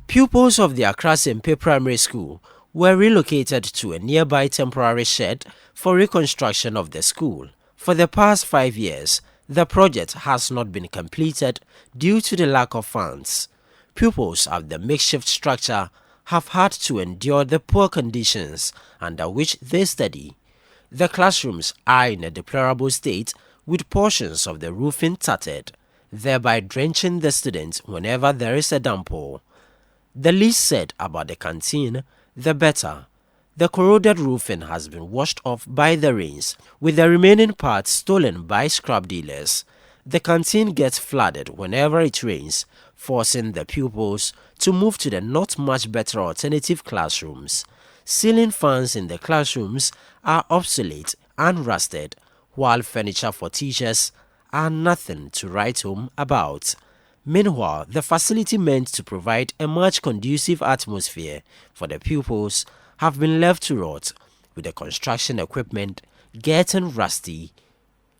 Pupils of the Accra Sempe Primary School were relocated to a nearby temporary shed for reconstruction of the school. For the past 5 years, the project has not been completed due to the lack of funds. Pupils at the makeshift structure have had to endure the poor conditions under which they study. The classrooms are in a deplorable state, with portions of the roofing tattered, thereby drenching the students whenever there is a downpour. The least said about the canteen, the better. The corroded roofing has been washed off by the rains, with the remaining parts stolen by scrap dealers. The canteen gets flooded whenever it rains, forcing the pupils to move to the not much better alternative classrooms. Ceiling fans in the classrooms are obsolete and rusted, while furniture for teachers are nothing to write home about. Meanwhile, the facility meant to provide a much conducive atmosphere for the pupils have been left to rot, with the construction equipment getting rusty.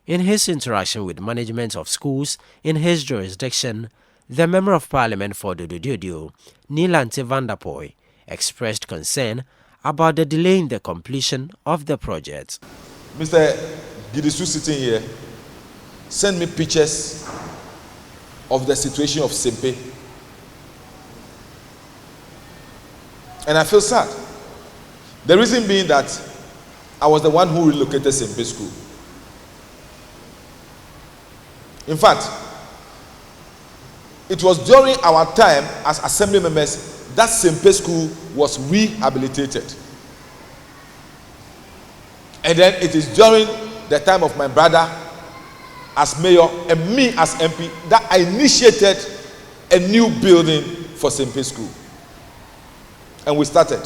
In his interaction with management of schools in his jurisdiction, the Member of Parliament for Dododio, Nilante Vanderpoy, expressed concern about the delay in the completion of the project. Mr. Gidisu sitting here, send me pictures of the situation of Sempe. And I feel sad. The reason being that I was the one who relocated Sempe School. In fact, it was during our time as assembly members that Sempe School was rehabilitated. And then it is during the time of my brother as mayor and me as MP that I initiated a new building for Sempe School. And we started.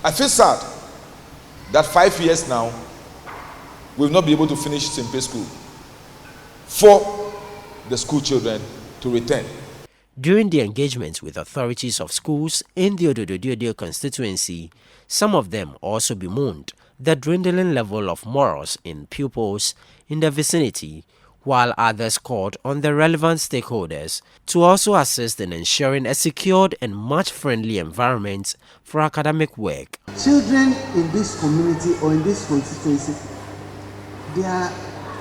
I feel sad that 5 years now we will not be able to finish Sempe School for the school children to return. During the engagement with authorities of schools in the Odododio constituency, some of them also bemoaned the dwindling level of morals in pupils in the vicinity, while others called on the relevant stakeholders to also assist in ensuring a secured and much friendly environment for academic work. Children in this community or in this constituency, their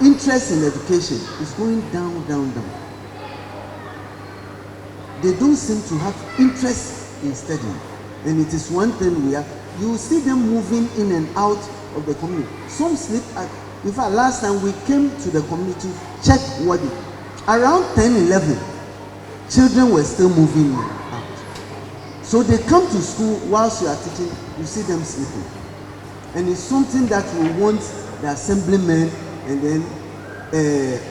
interest in education is going down, down, down. They don't seem to have interest in studying, and it is one thing we have. You see them moving in and out of the community. Some sleep at, in fact, last time we came to the community to check what around 10-11, children were still moving out. So they come to school whilst you are teaching, you see them sleeping. And it's something that we want the assemblymen and then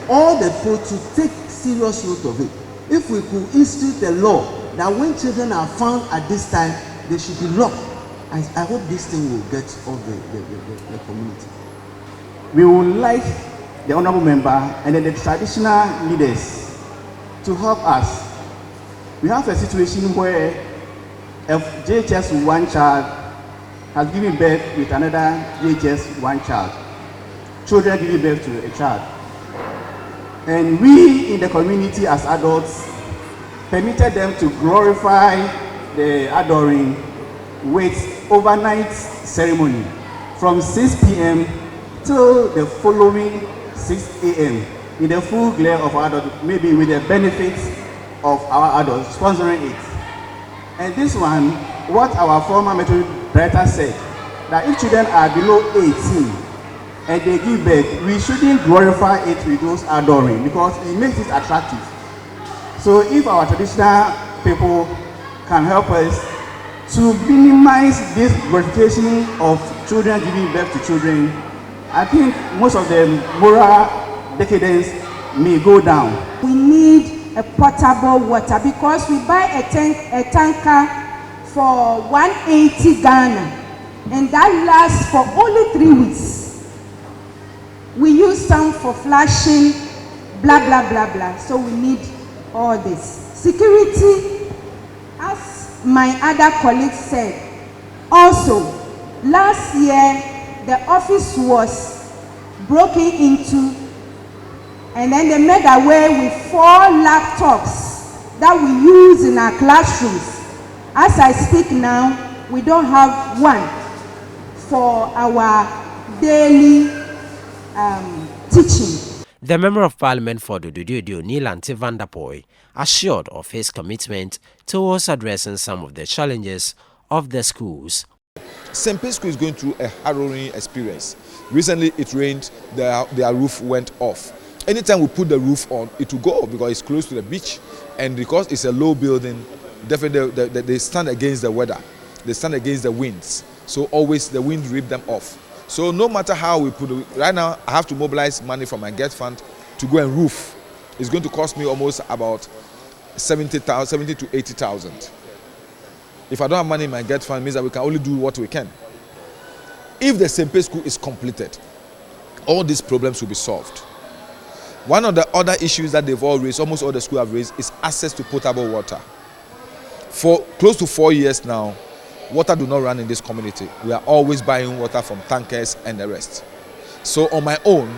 all the people to take serious note of it. If we could institute a law that when children are found at this time, they should be locked. I hope this thing will get off the community. We would like the honorable member and then the traditional leaders to help us. We have a situation where a JHS one child has given birth with another JHS one child. Children giving birth to a child. And we in the community as adults permitted them to glorify the adoring with overnight ceremony from 6 p.m. till the following 6 a.m. in the full glare of our adults, maybe with the benefits of our adults sponsoring it. And this one, what our former metro director said, that if children are below 18 and they give birth, we shouldn't glorify it with those adoring because it makes it attractive. So if our traditional people can help us to minimize this glorification of children giving birth to children, I think most of the moral decadence may go down. We need a potable water because we buy a tanker for 180 Ghana and that lasts for only 3 weeks. We use some for flashing, blah, blah, blah, blah. So we need all this. Security, as my other colleagues said, also, last year the office was broken into and then they made away with 4 laptops that we use in our classrooms. As I speak now, we don't have one for our daily teaching. The Member of Parliament for Dododio, Nilante Vanderpoy, assured of his commitment towards addressing some of the challenges of the schools. Sempe School is going through a harrowing experience. Recently it rained, their roof went off. Anytime we put the roof on, it will go because it's close to the beach, and because it's a low building, definitely they stand against the weather, they stand against the winds, so always the wind rip them off. So no matter how we put it, right now I have to mobilize money from my get fund to go and roof. It's going to cost me almost about 70 to 80,000. If I don't have money in my get fund, it means that we can only do what we can. If the Sempe School is completed, all these problems will be solved. One of the other issues that they've all raised, almost all the schools have raised, is access to potable water. For close to 4 years now, water do not run in this community. We are always buying water from tankers and the rest. So on my own,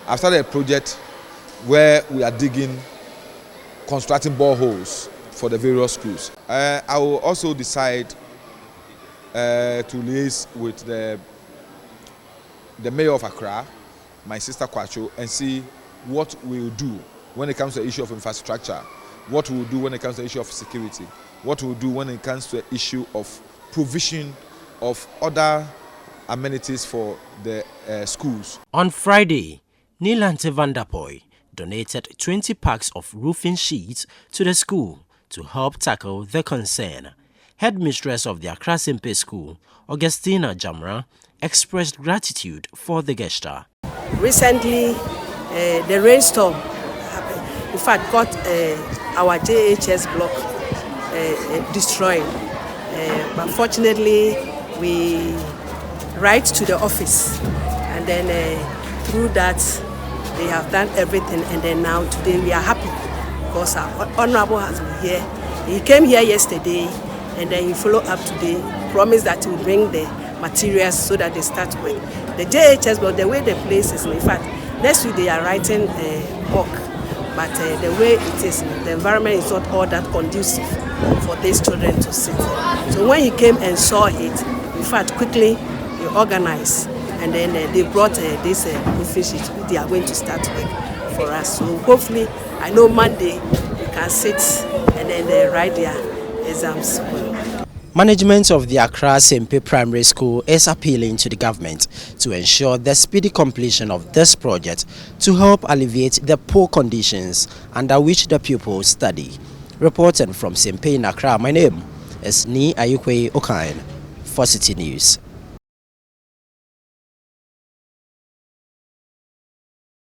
I've started a project where we are constructing boreholes for the various schools. I will also decide to liaise with the mayor of Accra, my sister Kwacho, and see what we will do when it comes to the issue of infrastructure, what we will do when it comes to the issue of security, what we will do when it comes to the issue of provision of other amenities for the schools. On Friday, Nilante Vanderpoy donated 20 packs of roofing sheets to the school to help tackle the concern. Headmistress of the Accra Sempe School, Augustina Jamra, expressed gratitude for the gesture. Recently, the rainstorm happened. In fact, got our JHS block destroyed. But fortunately, we write to the office, and then through that, they have done everything. And then now today we are happy because our honorable has been here. He came here yesterday, and then he followed up today. Promised that he will bring the materials so that they start work. The JHS block, the way the place is, in fact, next week they are writing work. But the way it is, the environment is not all that conducive for these children to sit. So when he came and saw it, in fact, quickly he organized, and then they brought this fish. They are going to start work for us. So hopefully, I know Monday we can sit and then they write their exams well. Management of the Accra Sempe Primary School is appealing to the government to ensure the speedy completion of this project to help alleviate the poor conditions under which the pupils study. Reporting from Sempe in Accra, my name is Ni Ayukwe Okain for Citi News.